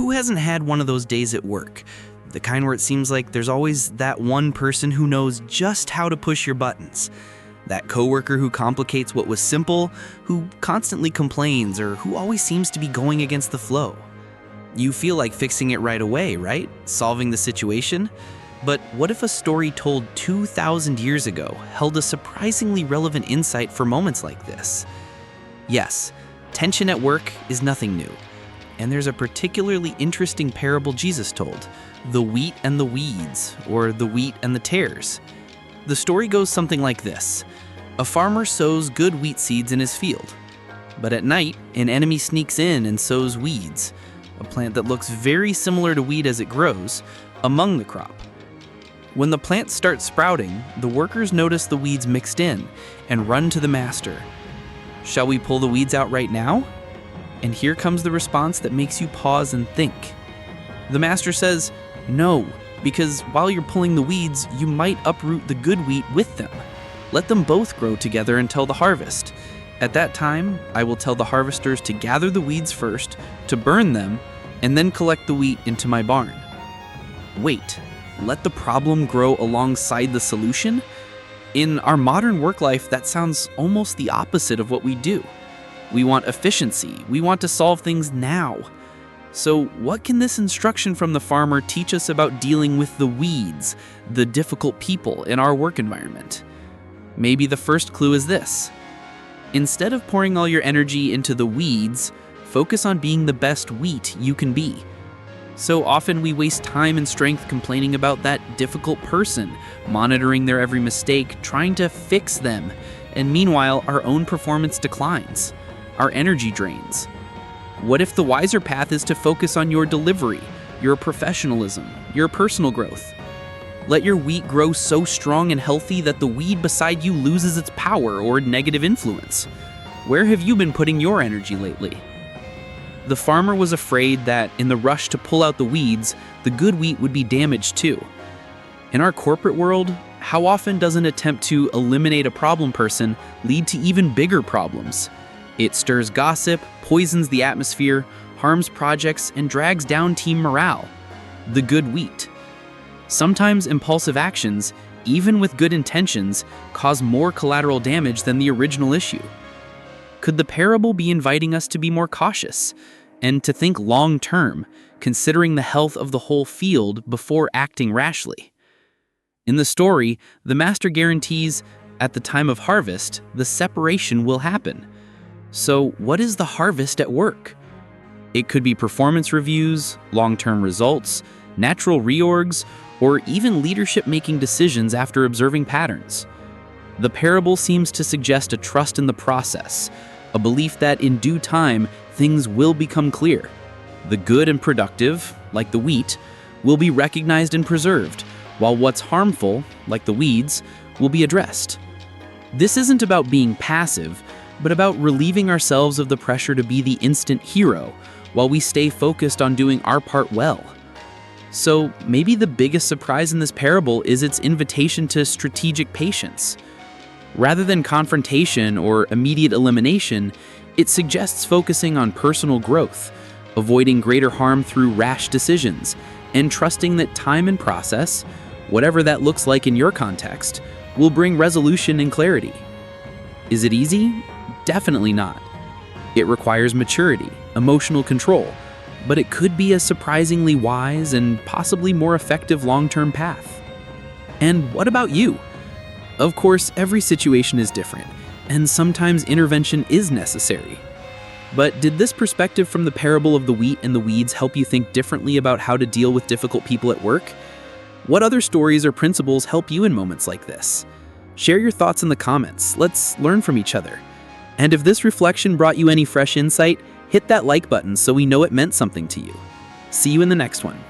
Who hasn't had one of those days at work? The kind where it seems like there's always that one person who knows just how to push your buttons. That coworker who complicates what was simple, who constantly complains, or who always seems to be going against the flow. You feel like fixing it right away, right? Solving the situation? But what if a story told 2,000 years ago held a surprisingly relevant insight for moments like this? Yes, tension at work is nothing new. And there's a particularly interesting parable Jesus told, the wheat and the weeds, or the wheat and the tares. The story goes something like this. A farmer sows good wheat seeds in his field. But at night, an enemy sneaks in and sows weeds, a plant that looks very similar to wheat as it grows, among the crop. When the plant starts sprouting, the workers notice the weeds mixed in and run to the master. Shall we pull the weeds out right now? And here comes the response that makes you pause and think. The master says, no, because while you're pulling the weeds, you might uproot the good wheat with them. Let them both grow together until the harvest. At that time, I will tell the harvesters to gather the weeds first, to burn them, and then collect the wheat into my barn. Wait, let the problem grow alongside the solution? In our modern work life, that sounds almost the opposite of what we do. We want efficiency. We want to solve things now. So what can this instruction from the farmer teach us about dealing with the weeds, the difficult people in our work environment? Maybe the first clue is this. Instead of pouring all your energy into the weeds, focus on being the best wheat you can be. So often we waste time and strength complaining about that difficult person, monitoring their every mistake, trying to fix them, and meanwhile our own performance declines. Our energy drains. What if the wiser path is to focus on your delivery, your professionalism, your personal growth? Let your wheat grow so strong and healthy that the weed beside you loses its power or negative influence. Where have you been putting your energy lately? The farmer was afraid that in the rush to pull out the weeds, the good wheat would be damaged too. In our corporate world, how often does an attempt to eliminate a problem person lead to even bigger problems? It stirs gossip, poisons the atmosphere, harms projects, and drags down team morale. The good wheat. Sometimes impulsive actions, even with good intentions, cause more collateral damage than the original issue. Could the parable be inviting us to be more cautious and to think long-term, considering the health of the whole field before acting rashly? In the story, the master guarantees, at the time of harvest, the separation will happen. So what is the harvest at work? It could be performance reviews, long-term results, natural reorgs, or even leadership making decisions after observing patterns. The parable seems to suggest a trust in the process, a belief that in due time, things will become clear. The good and productive, like the wheat, will be recognized and preserved, while what's harmful, like the weeds, will be addressed. This isn't about being passive, but about relieving ourselves of the pressure to be the instant hero while we stay focused on doing our part well. So maybe the biggest surprise in this parable is its invitation to strategic patience. Rather than confrontation or immediate elimination, it suggests focusing on personal growth, avoiding greater harm through rash decisions, and trusting that time and process, whatever that looks like in your context, will bring resolution and clarity. Is it easy? Definitely not. It requires maturity, emotional control, but it could be a surprisingly wise and possibly more effective long-term path. And what about you? Of course, every situation is different, and sometimes intervention is necessary. But did this perspective from the parable of the wheat and the weeds help you think differently about how to deal with difficult people at work? What other stories or principles help you in moments like this? Share your thoughts in the comments. Let's learn from each other. And if this reflection brought you any fresh insight, hit that like button so we know it meant something to you. See you in the next one.